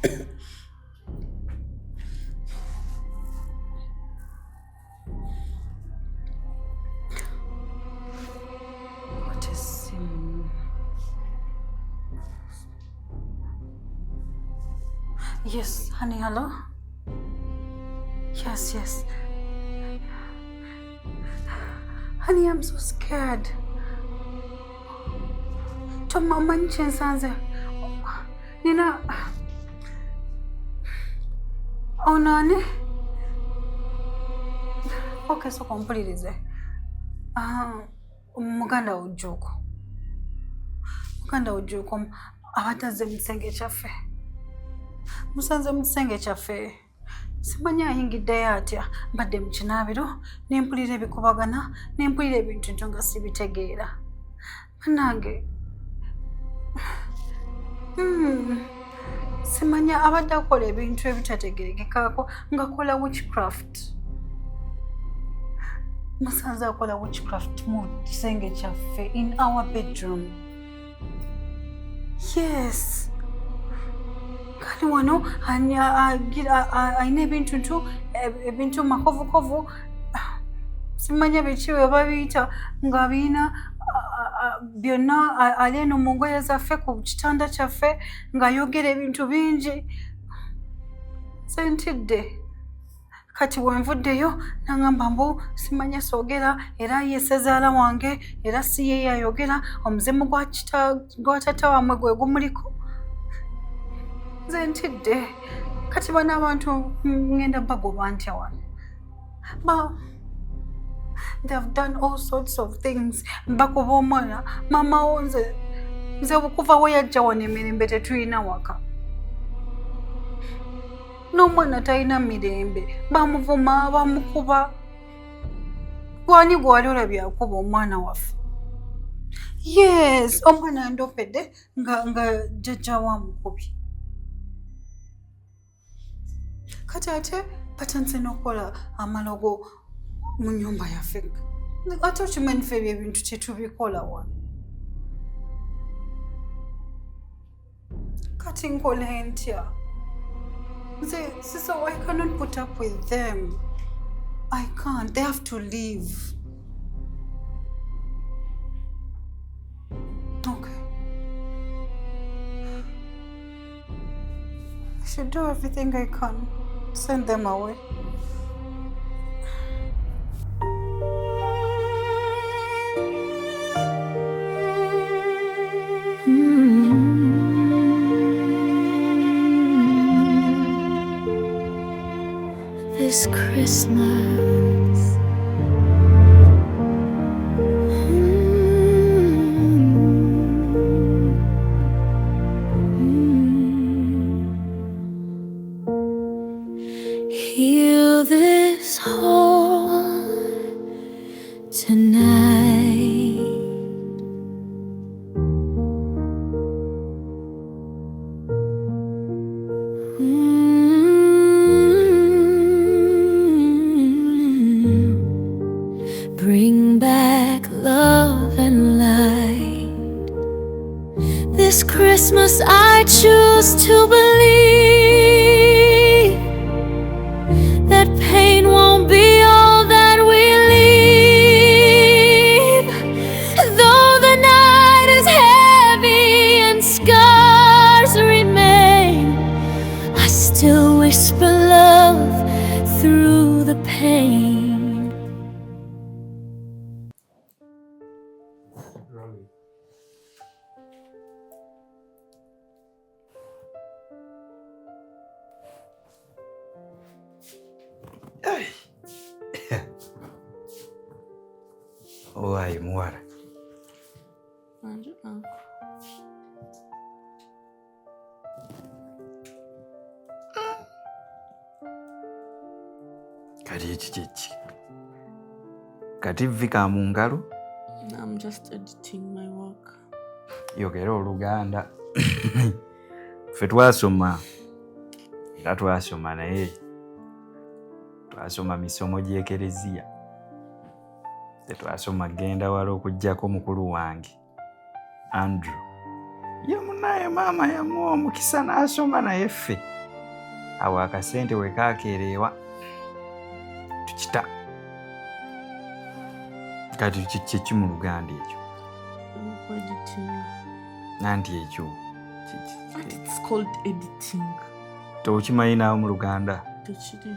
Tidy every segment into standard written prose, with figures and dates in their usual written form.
What is him? Yes, honey, hello? Yes. Honey, I'm so scared. To mama nchensanze. Nina. Oh, nani? Okay, so kompulirize. Muganda Ujuko. Abataze mu kisenge kyaffe. Musanze mu kisenge kyaffe. Simanya ayingiddeyo atya. Mbadde mu kinaabiro ne mpulira ebikubagana ne mpulira ebintu nga sibitegeera. Bannange. Simanya abadde akola ebintu ebitategerekekaako ng'akola witchcraft. Musanze akola witchcraft mu kisenge kyaffe in our bedroom. Yes. Kali wano ayina ebintu makovukovu. Simanya biki we babiyita nga biina byonna ali eno mu ngoye zaffe ku kitanda kyaffe ng'ayogera ebintu bingi. Sentidde. Kati wenvuddeyo nangamba mbu simanya soogera era ye ssezaala wange era si ye yayogera omuzimu gwa tata wamwe gwe gumuliko. Nze ntidde. Kati bano abantu ngenda bagoba ntya wano. They have done all sorts of things. Bakuba omwana mama wo nze bukuva we yajja wano emirembe tetulina waka. N'omwana talina mirembe. Bamuvuma bamukuba. Gwani gwali olabye akuba omwana waffe? Yes, omwana ndopedde nga jjajja wa mukubi. Kati ate batanze n'okukola amalogo mu nnyumba yaffe. Ate okimanyi ffe ebintu tetubikola wano. Kati nkole ntya? So I cannot put up with them. I can't. They have to leave. Okay. I should do everything I can. Send them away. This Christmas, heal this heart tonight. Bring back love and light. This Christmas I choose to believe that pain won't be all that we leave. Though the night is heavy and scars remain, I still whisper love through the pain. Why, muwala? Kati ekiki? Kati vika mu ngalo? I'm just editing my work. Yogera Oluganda. Ffe twasoma. Era twasoma naye. Twasoma misomo gy'Ekereziya. Tetwasoma genda wala okuggyako mukulu wange Andrew ye munaye maama yamuwa omukisa n'asoma naye ffe awo akasente we kaakeereewa tukita kati kiki mu Luganda ekyo Editing. nanti ekyo But it's called editing. tokimanyi naawe mu Luganda Techiri.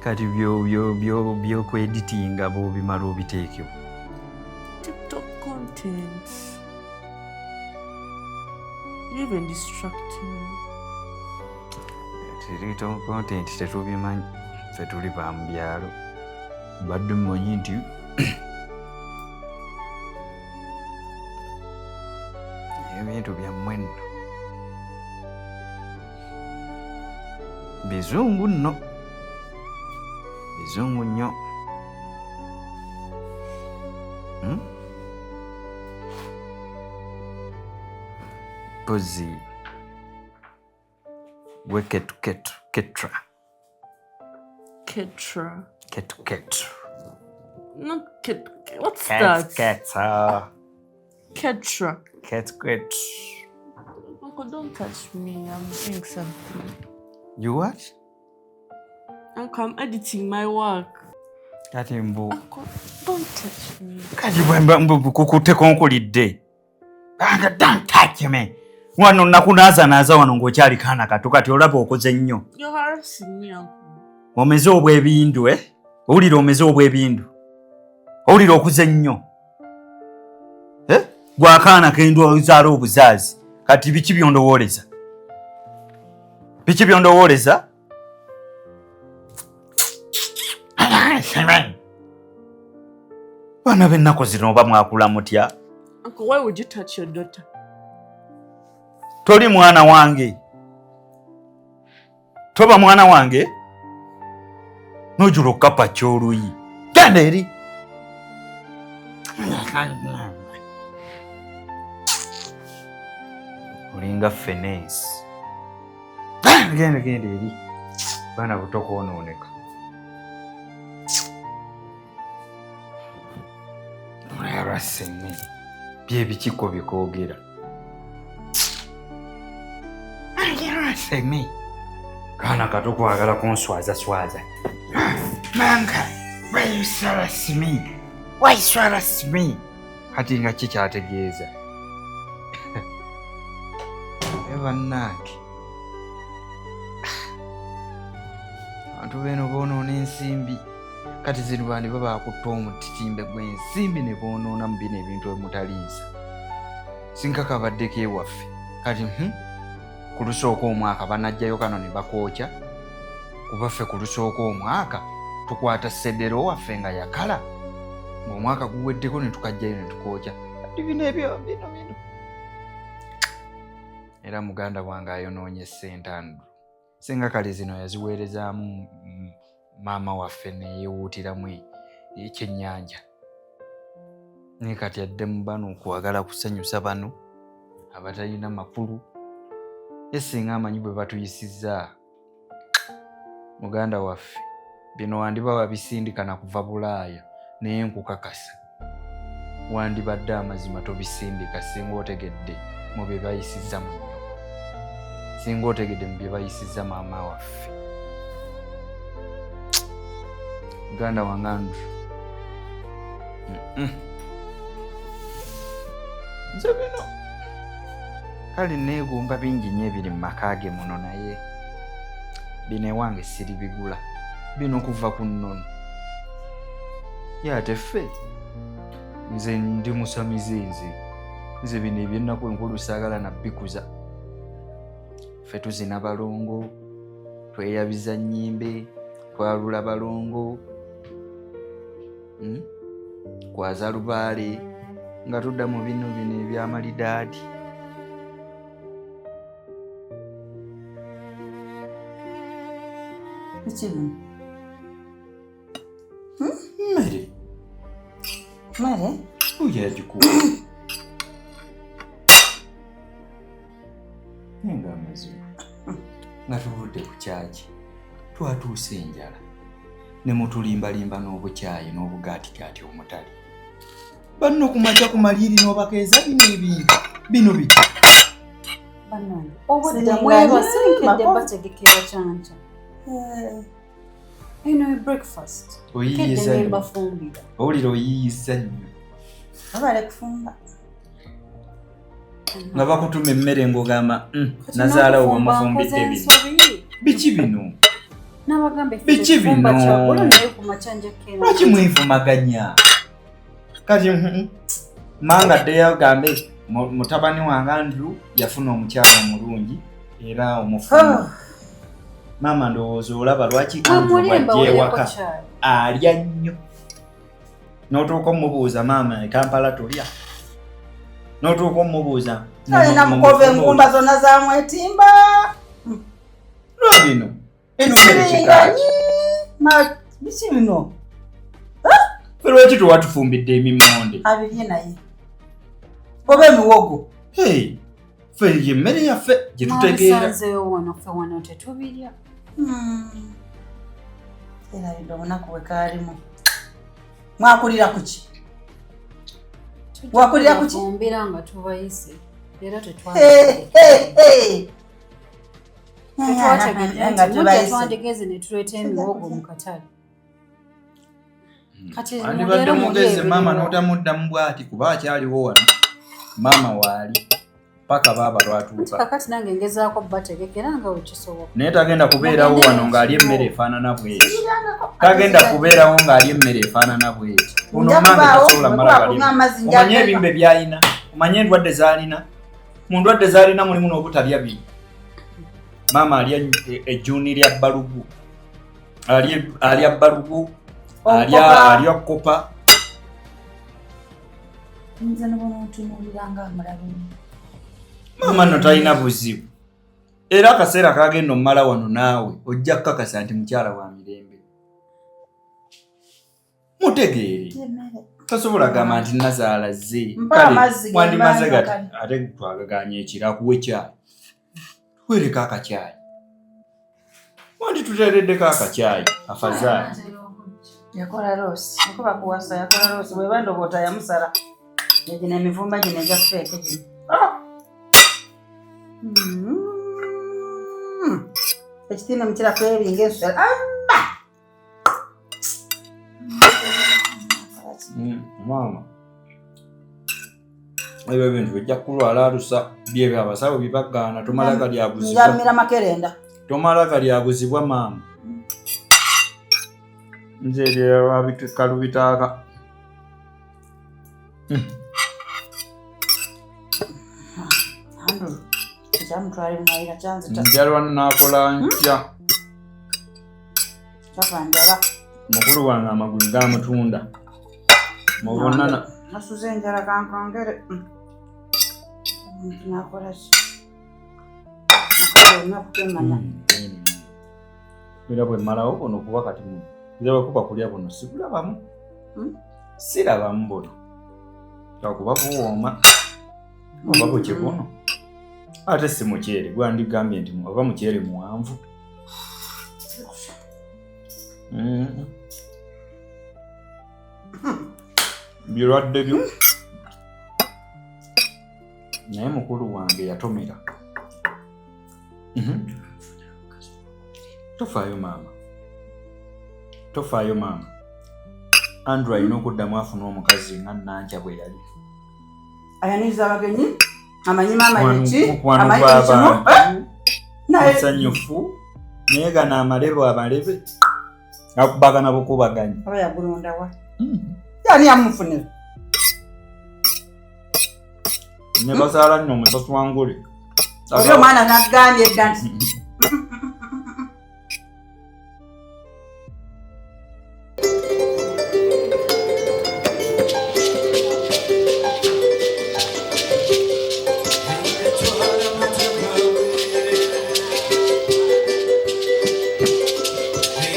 kati byokweditinga bw'obimala obiteekyo TikTok content. You even distracting me. Digital content tetubimanyi ffe tuli ba mu byalo badde mumanyi nti ebintu byammwe nno bizungu nno bizungu nnyo pozi gwe ketra Ketra. ketu Not Ket. What's that? Ketra Ketra. ketu Uncle, don't touch me. I'm doing something. you what Uncle, I'm editing my work. kati mbu Uncle, don't touch me. kati bwe kukuteko nkulidde anga don't touch me wano nakunaaza wano ng'okyali kaana kato kati olaba okoze nnyo You're harassing me, Uncle. omeze obwebindu owulira omeze obwebindu owulira okuze nnyo gwakaana kendwazaala obuzaazi kati biki byondowooleza baana b'ennaku zino oba mwakula mutya Uncle, why would you touch your daughter? toli mwana wange toba mwana wange nojula okukapa kyoluyi genda eri olinga fenesi genda eri baana buto kwonooneka olwaseme byebikiko bikoogera seme kaana kato kwagala kunswaza manga why you harass me kati nga kikyategeeza bannange abantu beno boonoona ensimbi kati zino bandi baba bakutta omutitimbe gw'ensimbi ne boonoona mu bino ebintu ebimutaliisa sinkakabaddeko ewaffe kati ku lusooka omwaka banajjayo kano ne bakookya kuba ffe ku lusooka omwaka tukwata sedero waffe nga yakala ng'omwaka guweddeko ne tukajjayo ne tukookya kati bino ebyo era muganda wange ayonoonye sentandulu singa kale zino yaziweerezaamu maama waffe neyeewuutiramu ekyennyanja naye kati adde mu bano okwagala kusanyusa bano abatalina makulu ye singa amanyi bwe batuyisizza muganda waffe bino wandiba wabisindika na kuva Bulaaya naye nkukakasa wandibadde amazima tobisindika singa otegedde mu bye bayisizza mu nnyoko singa otegedde mu bye bayisizza maama waffe muganda wange Andrew nze bino kale neegomba bingi nnyo ebiri mu maka ge muno naye bino ewange siribigula bino kuva ku nnono ye ate ffe nze ndi musamize nze bino ebyennaku enkulu saagala nabbikuza ffe tuzina balongo tweyabiza nnyimbe twalula balongo kwaza lubaale nga tudda mu bino ebyamalidaadi Mare? Uyagikuwa nenga amazima nga tuvudde ku kyaki twatuuse enjala ne mutulimbalimba n'obukyayi n'obugaatigaati omutali. Banno kumakya ku maliri n'obakeeza bino ebintu bino biki? Bannange obudde mwebasenkedde bategekera kyanca. Eno breakfast. Oyiyiza nnyo. Bafumbira. Owulira oyiyiza nnyo. Abale kufumba. Nga bakutuma emmere ng'ogamba nazaala wo wamufumbidde bino. Biki bino? Biki bino? Lwaki mwevumaganya? Kati manga ddeyo agambe mutabani wange Andrew yafuna omukyala omulungi era omufuna. Mama ndowooza olaba lwaki Andrew bw'ajja ewaka alya nnyo. N'otuuka omubuuza maama Kampala tulya. N'otuuka omubuuza alina mukova engumba zonna zamwetimba. Lwa bino eno mmere kikaaki. Biki bino? Ffe lwaki tewatufumbidde emimmonde? Abirye naye oba emiwogo. Ffe emmere yaffe gye tutegeera. Musanzeyo wano ffe wano tetubirya. Erabidde obunaku bwe kaalimu. Mwakulira kuki? Wakulira kuki? Tufumbira nga tubayise era tetwategeze ne tuleeta emiwogo mu katale. Andibadde mugezi maama n'otamuddamu bw'ati kuba akyaliwo wano. Maama waali paka baaba lwatuuka. Kakati nange ngezaako bategekera nga wekisoboka. Naye tagenda kubeerawo wano ng'ali emmere efaanana bw'eti. Tagenda kubeerawo ng'ali emmere efaanana bw'eti. Ono mange tasobola mala bali. Omanye ebimbe by'alina. Omanye endwadde z'alina. Mu ndwadde z'alina mulimu n'obutalya bino. Maama alya ejjuuni lya balugu. Alya balugu. Alya kopa. Nze nabona otunuulira nga amulabe. Maama no talina buzibu. Era akaseera kagenda omumala wano naawe ojja kukakasa nti mukyala wa mirembe. Mutegeere. Tasobola gamba nti nazaala zze. Kale mwandimaze gati ate twagaganya ekiro akuwa ekyayi. Tuwereko akakyayi. Wandi tuteereddeko akakyayi afazaali. Yakola roosi. Okuba kuwasa yakola roosi. Bwe bandogoota yamusala. Egina emivumba gino egya feeke gino. Ekitimba mukira kweringa ensula. Maama. Ebyo ebintu bijja kulwala alusa byebyo abasawo bibagaana tomala galyaguzibwa. Njamira makerenda. Tomala galyaguzibwa maama. Nze lyewa bitikalu bitaaka. Kyamutwalira mwayira kyanzita. Njalwa nakola ntya. Kyapandala. Mukulu wange amagulu gamutunda. Mubonana. Nasuze enjala kankongere. Nakola ki? Nakola nakukemanya. Era bwe mmalawo buno kuba kati mu. Nze bwe kuba kulya buno sikulabamu. Sirabamu buno. Kakuba buwooma. Oba buki buno. Ate si mukyere gwandigambye nti oba mukyere muwanvu. Birwadde byo. Naye mukulu wange yatomera. Tofaayo maama. Tofaayo maama. Andrew alina okuddamu afuna omukazi nga Nanja bwe yali. Ayaniza abagenyi. Amanyi maama yeki. Amanyi kino. Nsanyufu. Naye gano amalebe. Akubagana bukubaganya. Aba yagulonda wa. Yani amufunira. Ne bazaala nnyo omusasi wangule. Oyo mwana nagambye edda nti. Hey,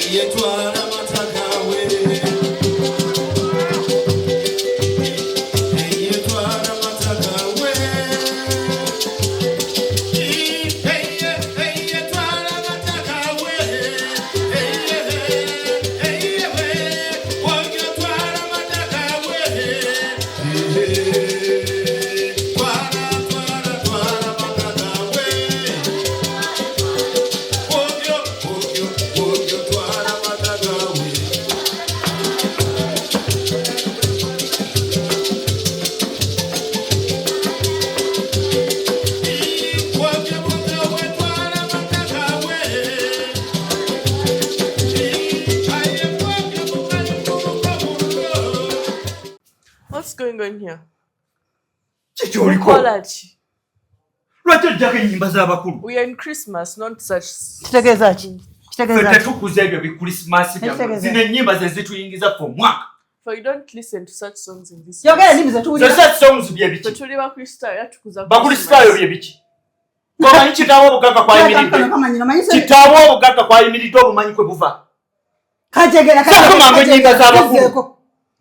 What's going on here? Quality. We are in Christmas, not such. For you don't listen to such songs in this. Such songs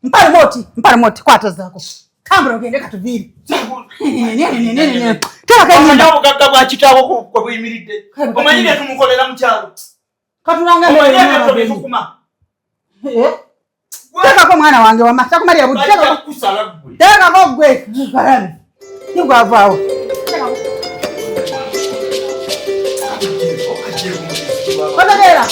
Mpale moti kwata zako. Kambra ugende katuviri. Teka bugagga bwa kitaabo ko buyimiridde. Omanyire tumukolera mu kyalo. Katulanga mbere tukuma. Teka ko mwana wange wa mata kumali yabu. Teka kusala gwe. Teka ko gwe. Karani. Nigwa avaawo. Kodera.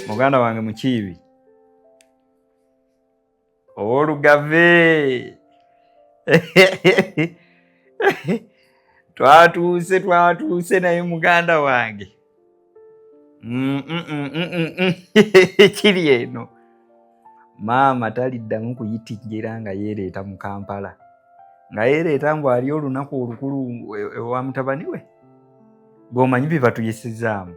Muganda wange Mukiibi Olugave twatuuse naye muganda wange kiri eno maama taliddamu kuyitingira nga yeereeta mu Kampala nga yeereeta mbu ali olunaku olukulu ewa mutabani we bw'omanyi bye batuyisizaamu.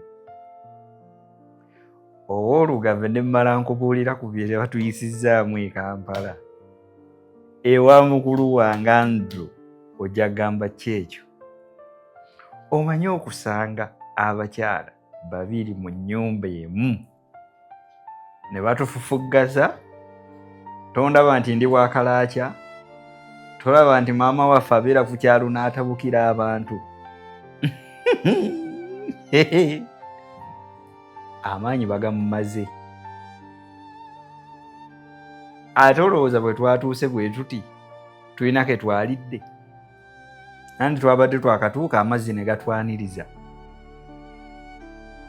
Olugave ne mmala nkubuulira ku bye batuyisizaamu e Kampala ewa mukulu wange Andrew ojja gamba kyekyo. Omanyi okusanga abakyala babiri mu nnyumba emu ne batufufuggaza. Tondaba nti ndi bwakalaakya, tolaba nti maama waffe abeera ku kyalo n'atabukira abantu. Amaanyi bagamumaze. Ate olowooza bwe twatuuse bwe tuti tulina ke twalidde nandi twabadde twakatuuka amazzi ne gatwaniriza.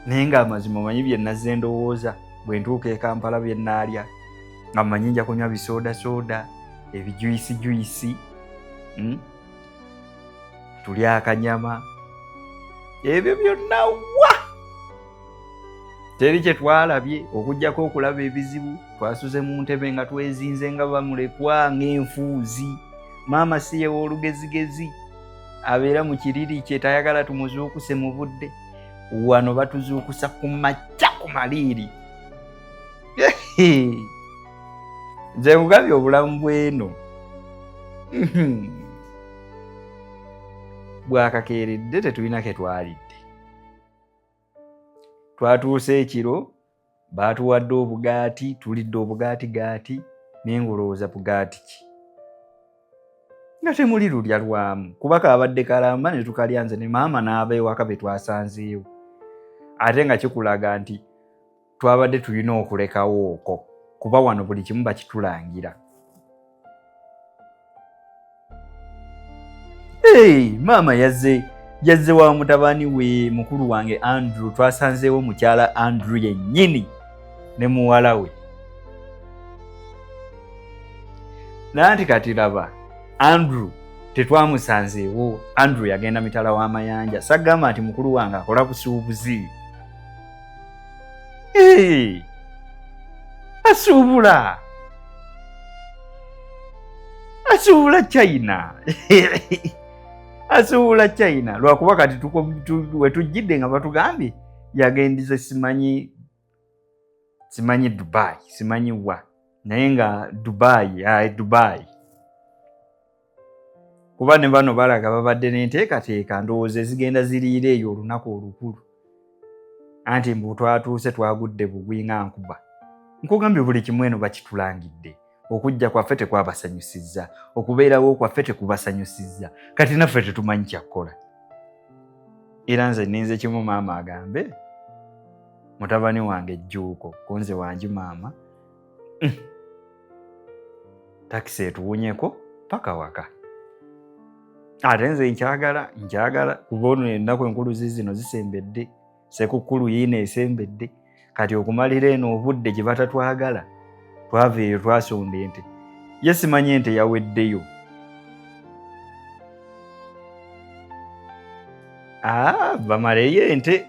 Naye ng'amazima omanyi bye nazze ndowooza bwe ntuuka e Kampala bye nnaalya nga mmanyi nja kunywa bisooda ebijuyisi tulya akanyama ebyo byonna wa teri kye twalabye okuggyako okulaba ebizibu. Twasuze mu ntebe nga twezinze nga bamulekwa ng'enfuuzi. Maama si ye w'olugezigezi abeera mu kiriri kye tayagala tumuzuukuse mu budde. Wano batuzuukusa ku makya ku maliiri. Nze nkugambye obulamu bw'eno bwakakeeredde tetulina ke twalidde. Twatuuse ekiro baatuwadde obugaati, tulidde obugaati naye ng'olowooza bugaati ki nga temuli lulya lwamu kuba kabadde kalamba ne tukalya nze ne maama n'aba ewaka be twasanzeewo. Ate nga kikulaga nti twabadde tulina okulekawo okwo kuba wano buli kimu bakitulangira. Maama yazze wa mutabani we mukulu wange Andrew. Twasanzeewo mukyala Andrew yennyini ne muwala we. Nanti kati laba Andrew tetwamusanzeewo. Andrew yagenda mitala w'amayanja. Sagamba nti mukulu wange akola busuubuzi. Asuubula China. Asuubula China lwakuba kati we tujjidde nga batugambye yagendize simanyi Dubai, simanyi wa naye nga Dubai. kuba ne bano balaga babadde n'enteekateeka ndowooza ezigenda ziriira eyo olunaku olukulu anti mbu twatuuse twagudde bugwi nga nkuba. Nkugambye buli kimu eno bakitulangidde. Okujja kwaffe tekwabasanyusizza, okubeerawo kwaffe tekubasanyusizza, kati naffe tetumanyi kyakkola. Era nze ninze kimu maama agambe mutabani wange Jjuuko konze wangi maama takisi etuwunyeko paka waka. Ate nze nkyagala kuba ono ennaku enkulu zino zisembedde, Ssekukkulu yiino esembedde, kati okumalira eno obudde gye batatwagala twava eyo twasonda ente. Ye simanyi ente yaweddeyo. Bamaleyo ente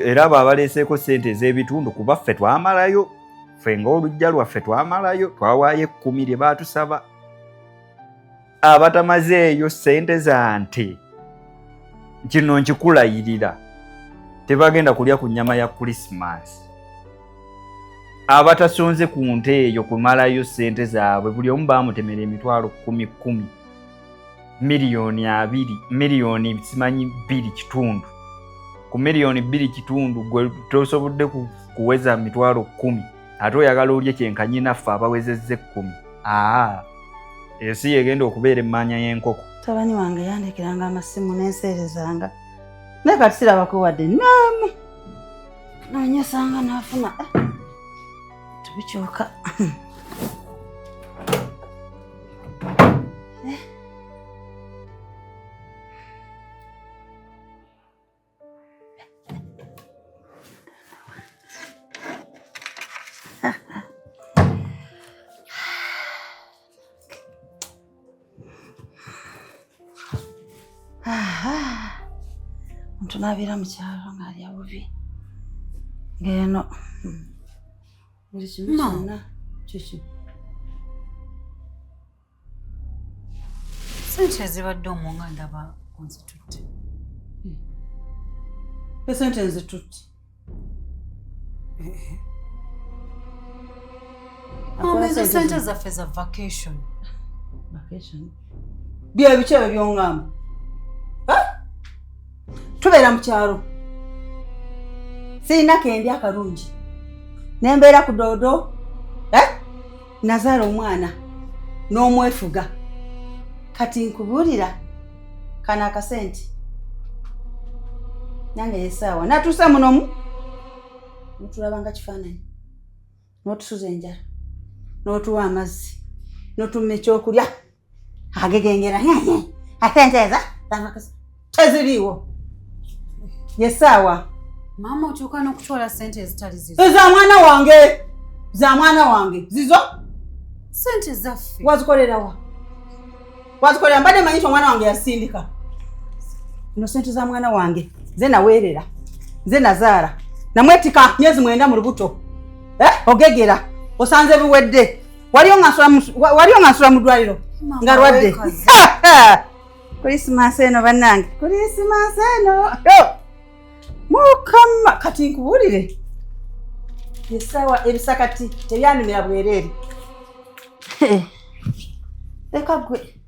era babaleeseeko ssente ez'ebitundu kuba ffe twamalayo, ffe ng'olujja lwaffe twamalayo, twawaayo 10 lye baatusaba. Abatamaze eyo ssente za nte kino nkikulayirira tebagenda kulya ku nnyama ya Christmas. Abatasonze ku nte eyo kumalayo ssente zaabwe buli omu baamutemera emitwalo 10 miliyoni 2 miliyoni simanyi 2 kitundu. Ku miliyoni 2 kitundu gwe tosobodde kuweza mitwalo 10 ate oyagala olye kyenkanyi naffe abawezezze 10. Eyo si yegenda okubeera emmanya y'enkoko. Mutabani wange yandekeranga amasimu n'enseerezanga naye kati sirabako wadde naamu nonyesanga n'afuna tubikyuka. Tunabira mu kyalo ng'ali abubi ng'eno buli kimu kyonna kiki sente ezibadde omwo ndaba onzitutte. Esente nzitutte. Mama, ezo sente zaffe za vacation. Vacation? Bye biki ebyo by'ongamba? Tubeera mu kyalo. Sirina kendi akalungi. Nembeera ku doodo. Nazaala omwana n'omwefuga. Kati nkubuulira kana akasente. Nange yesaawa. Natuusa munomu. Notulabanga kifaananyi. Notusuza enjala. Notuwa amazzi. Notumma ekyokulya. Agegengera. Asente eza. Teziriiwo. Yesaawa. Mama otuuka n'okutwala sente ezitali zizo. Za mwana wange. Za mwana wange. Zizo? Sente zaffe. Wazikolerawa. Wazikolera mbadde manyito omwana wange yasindika. Nno sente za mwana wange. Nze naweerera. Nze nazaala. Namwetika myezi 9 mu lubuto. Ogegera. Osanze biwedde. Waliyo ngansula mu ddwaliro. Nga lwadde. Christmas eno bannange. Christmas eno. Mukama kati nkubuulire. Yesawa ebisakati tebyanumira bwereere. Leka gwe.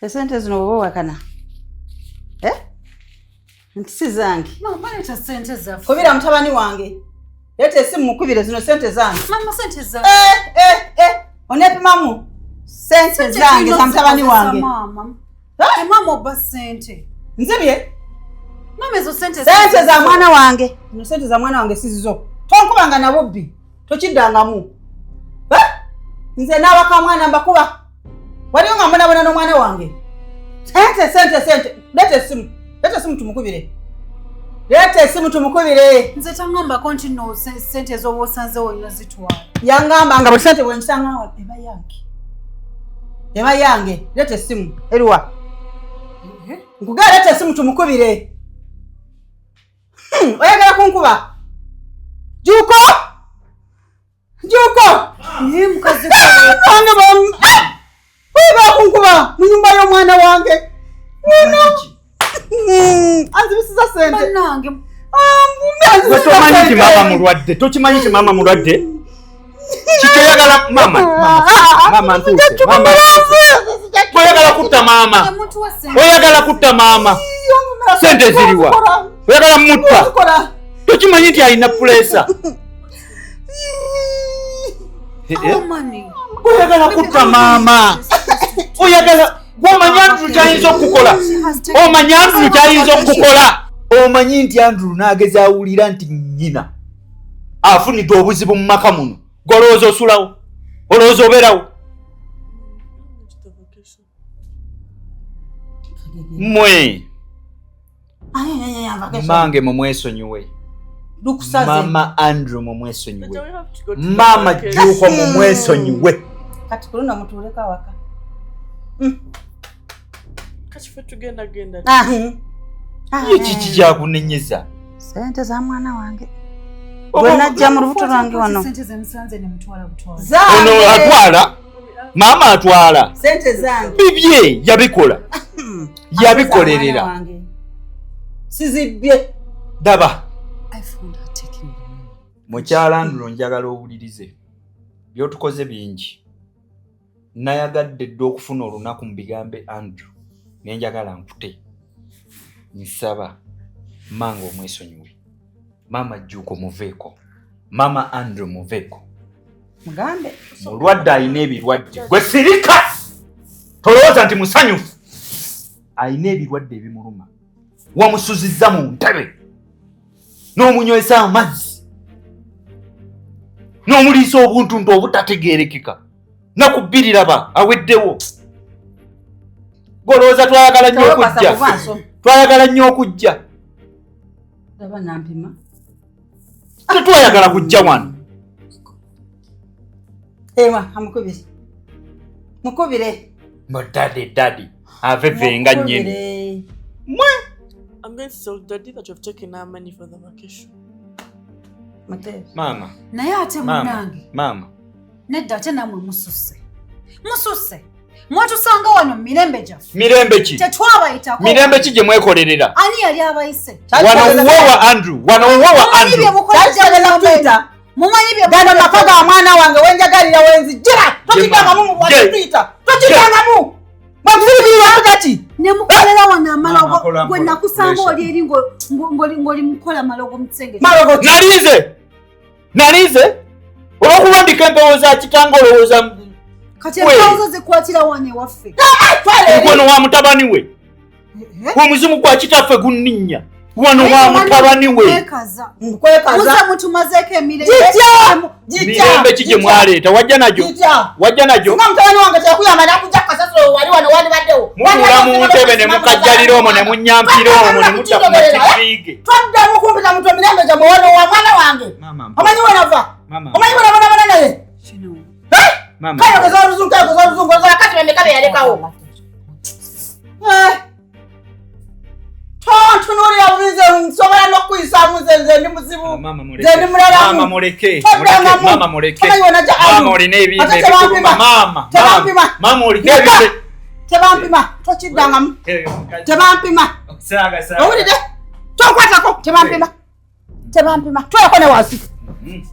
Esente zino bwoba wakana. Nti si zange. Mama leta sente zaffe. Kubira mutabani wange. Leta esimu mukubire zino sente zange. Mama sente zaffe. Onepimamu. Sente zange za mutabani wange. Mama oba sente. Nzibye? Mama ezo sente za mwana wange. Zino sente za mwana wange sizizo. Tonkubanga na bubbi. Tokiddangamu. Nze n'abaka mwana mbakuba. Waliyo nga mbonabona n'omwana wange. Sente. Leta esimu. Leta esimu tumukubire. Leta esimu tumukubire. Nze tangambako nti no sente ez'oba osanzewo olina zitwala. Yangamba nga bwe sente bwe nsanga eba yange. Leta esimu. Eriwa. Nkugala leta esimu tumukubire. Oyagala kunkuba? Jjuuko! Ye mukazi wange oyagala kunkuba mu nyumba y'omwana wange. Anzibisiza sente. Bannange. Tokimanyi nti maama mulwadde. Tokimanyi nti maama mulwadde. Kiki oyagala mama ntuuse. Oyagala kutta maama. Oyagala kutta maama. Sente ziriwa. Oyagala mutta. Tokimanyi nti alina pressure. Oyagala kutta maama. Oyagala omanyi Andrew kyayinza okukola. Omanyi Andrew kyayinza okukola. Omanyi nti Andrew n'ageza awulira nti nnyina afunidde obuzibu mu maka muno. Golowooza osulawo. Olowooza obeerawo. Mwe. Mange mumwesonyiwe. Mama Andrew mumwesonyiwe. Mama Juko mumwesonyiwe. Kati kuluna mutuleka waka. Kachife tugenda genda. Kiki kyakunenyeza? Sente za mwana wange. Gwe najja mu lubuto lwange wano. Sente ze musanze ne mutwala butwala. Ono atwala. Mama atwala. Sente zange. Bibye yabikola. Yabikolerera. Sizibye. Daba. I found her taking the money. Mukyala Andrew njagala owulirize. Byotukoze bingi. Nayagadde dde okufuna olunaku mu bigambe Andrew. Nenjagala nkute. Nsaba Manga omwesonyiwe. Mama Juko muveeko. Mama Andrew muveeko. Mugambe. Mulwadde alina ebirwadde. Gwe sirika! Tolowooza nti musanyufu. Alina ebirwadde ebimuluma. Wamusuzizza mu ntebe. N'omunywesa amazzi. N'omuliisa obuntuntu obutategeerekeka. Nakubbirira aweddewo. Golowooza twayagala nnyo okujja. Twayagala nnyo okujja. Daba nampima. Tetwayagala kujja wano. Ewa, amukubire. Mukubire. Daddy. Avevenga nnyeni. I'm going to tell Daddy that you've taken our money for the vacation. Mama. Naye ate munange. Mama. Nedda ate namwe mususse. Mususse. Mwatusanga wano mirembe gyaffe. Mirembe ki? Tetwabayitako. Mirembe ki gye mwekolerera? Ani yali abayise? Wano wa Andrew. Mumanyi bye gano maka ga mwana wange wenjagalira wenzijira. Tokitangamu mu bwatupita. Tokitangamu. Mwakuzibirira kati. Ne mukolera wano amalogo. Gwe nakusanga oli eri ngoli mukola malogo mtsenge. Malogo. Nalize. Olw'okuwandika empewo za kitango olowooza. Kati empewo zikwatira wano ewaffe. Wano wa mutabani we. Omuzimu gwa kitaffe gunninnya. Wano wa mutabani we. Kwekaza. Musa mutumazeeko emirembe. Mirembe ki gye mwaleeta? Wajja najo? Singa mutabani wange tekuyamba nakujja kasasiro wali wano baddewo. Mutuula mu ntebe ne mukajjalira omwo ne munnyampira omwo ne mutta ku mativiige. Twaddamu kumpita mutwe mirembe gyammwe wano wa mwana wange. Omanyi we nava? Omanyi we nava naye? Kayogeza oluzungu kati bemeka yalekawo. Tontunulira bubize nsobola n'okuyisaamu nze ndi muzibu. Nze ndi mulalamu. Mama muleke. Mama olina ebintu ebikuma. Mama olina ebintu. Tebampima. Tokiddangamu. Tebampima. Owulidde? Tonkwatako. Tebampima. Tweko ne wansi.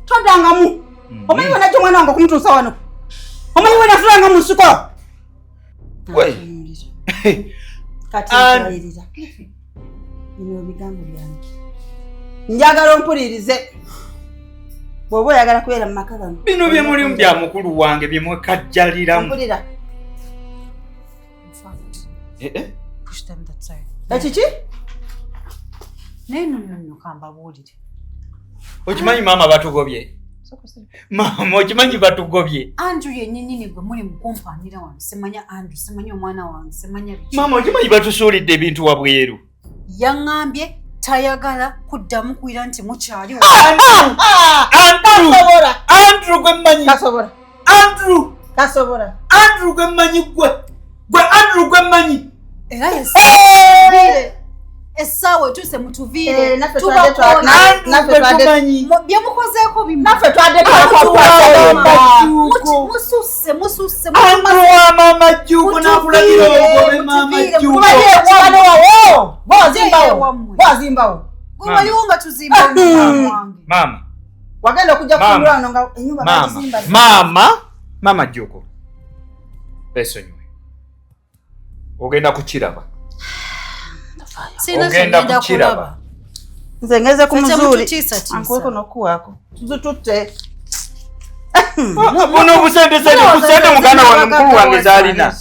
Toddangamu. Omanyi we najja omwana wange okumutuusa wano. Omanyi we nasulanga mu nsiko. Kati mpuliriza. Bino bigambo byange. Njagala ompulirize. Bw'oba oyagala kubeera mu maka gano. Bino bye mulimu bya mukulu wange bye mwekajjaliramu. Mpulira. Push them that side. Ekiki? Naye nno kambabuulire. Okimanyi maama batugobye? Mama okimanyi batugobye? Andrew yennyini gwe muli mukumpanira wano. Semanya Andrew, semanya omwana wange, semanya biki. Mama okimanyi batusuulidde ebintu wabweru. Yaŋŋambye tayagala kuddamu kuira nti mukyaliwo. Andrew gwe mmanyi. Kasobola. Andrew gwe mmanyi gwe. Andrew gwe mmanyi. Era yesabire. Essaawa etuuse mutuviire. Bye mukozeeko bimu. Naffe twadde mususse. Andrew wa Mama Juko nakulagira ogobe Mama Juko. Bwazimbawo. Gwe waliwo nga tuzimba wange. Mama. Wagenda okujja kufungula wano nga ennyumba bazimba. Mama Juko. Besonyiwe. ogenda kukiraba. Sina Ogenda kyenda kukiraba. kulaba. Nze ngeze ku Fece muzuli. mutukiisa-kiisa. Ankweko nokuwako. Tuzitutte. Buno busente kusente muganda wange mukulu wange zalina.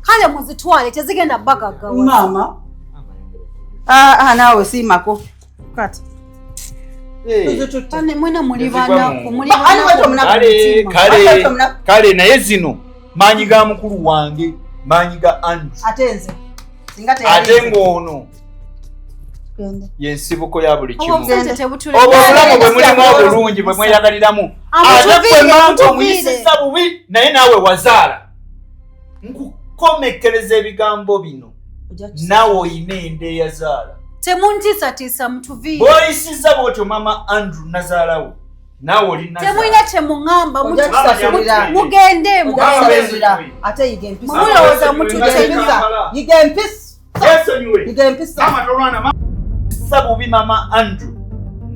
Kale muzitwale tezigenda bagaggawa. Mama. Naawe siimako. Kati. Tuzitutte. Pane mwena muli Tezigwa banaku, mu- muli Ani banaku. wetu mna- Kale naye zino maanyi ga mukulu wange, maanyi ga Andrew. Ate nze. Singa Ate ng'ono Gende. yensibuko ya buli kimu. Obusente tebutule. Obwo obulamu bwe mulimu obulungi bwe mweyagaliramu. Ate Amutuviire, gwe mantu amutuviire. omuyisizza bubi naye naawe wazaala. Nkukomekereza ebigambo bino. Naawe oyina enda eyazaala. Temuntiisatiisa mutuviire. Bw'oyisizza bw'otyo mama Andrew nazaalawo. Naawe oli nazaala. Temulina kyemuŋŋamba Ojja kusasulira. mugende Ogasasulira. Ate yiga empisa. Mulowooza mututte. Yiga empisa. Yeesonyiwe. Yiga empisa. Mama tolwana mama. Sabubi mama Andrew.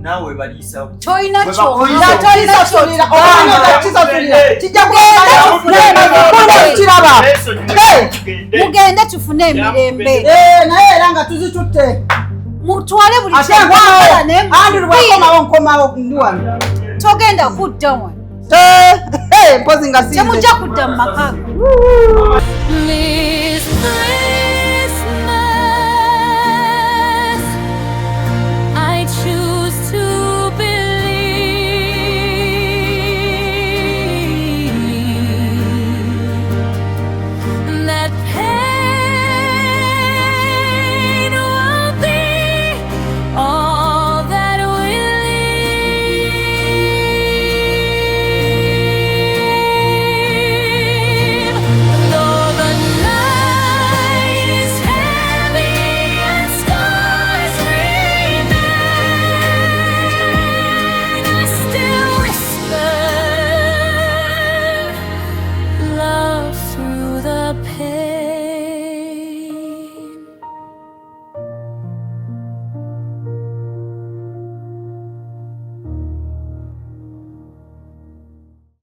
Naawe baliisa. Kyolina Bwe kyonna. bakuyiza Kyolina Kisasulira. kyonna. Obanga kisasulira. Kijja Mugende kugenda kiraba. Mugende tufune emirembe. Naye era nga tuzitutte. Mutwale buli Ate kyemwagala naye Andrew mutuviire. nkomawo ndi wano. Togenda kudda wano. Mpozi nga sinze. Temujja kudda mu maka. Please,